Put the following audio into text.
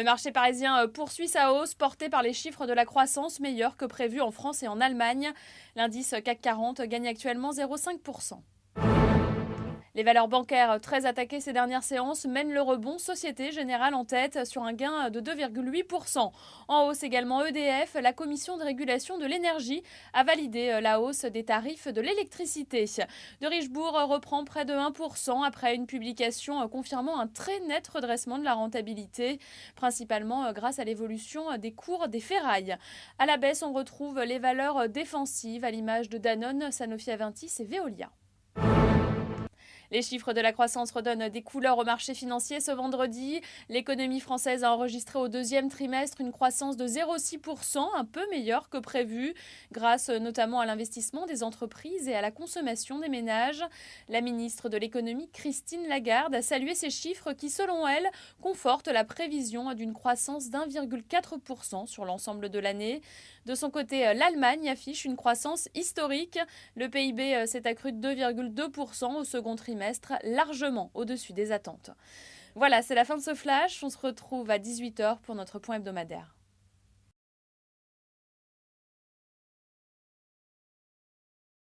Le marché parisien poursuit sa hausse, porté par les chiffres de la croissance meilleurs que prévu en France et en Allemagne. L'indice CAC 40 gagne actuellement 0,5%. Les valeurs bancaires très attaquées ces dernières séances mènent le rebond, Société Générale en tête sur un gain de 2,8%. En hausse également EDF, la Commission de régulation de l'énergie a validé la hausse des tarifs de l'électricité. De Richebourg reprend près de 1% après une publication confirmant un très net redressement de la rentabilité, principalement grâce à l'évolution des cours des ferrailles. À la baisse, on retrouve les valeurs défensives à l'image de Danone, Sanofi Aventis et Veolia. Les chiffres de la croissance redonnent des couleurs au marché financier ce vendredi. L'économie française a enregistré au deuxième trimestre une croissance de 0,6%, un peu meilleure que prévu, grâce notamment à l'investissement des entreprises et à la consommation des ménages. La ministre de l'économie, Christine Lagarde, a salué ces chiffres qui, selon elle, confortent la prévision d'une croissance d'1,4% sur l'ensemble de l'année. De son côté, l'Allemagne affiche une croissance historique. Le PIB s'est accru de 2,2% au second trimestre, largement au-dessus des attentes. Voilà, c'est la fin de ce flash. On se retrouve à 18h pour notre point hebdomadaire.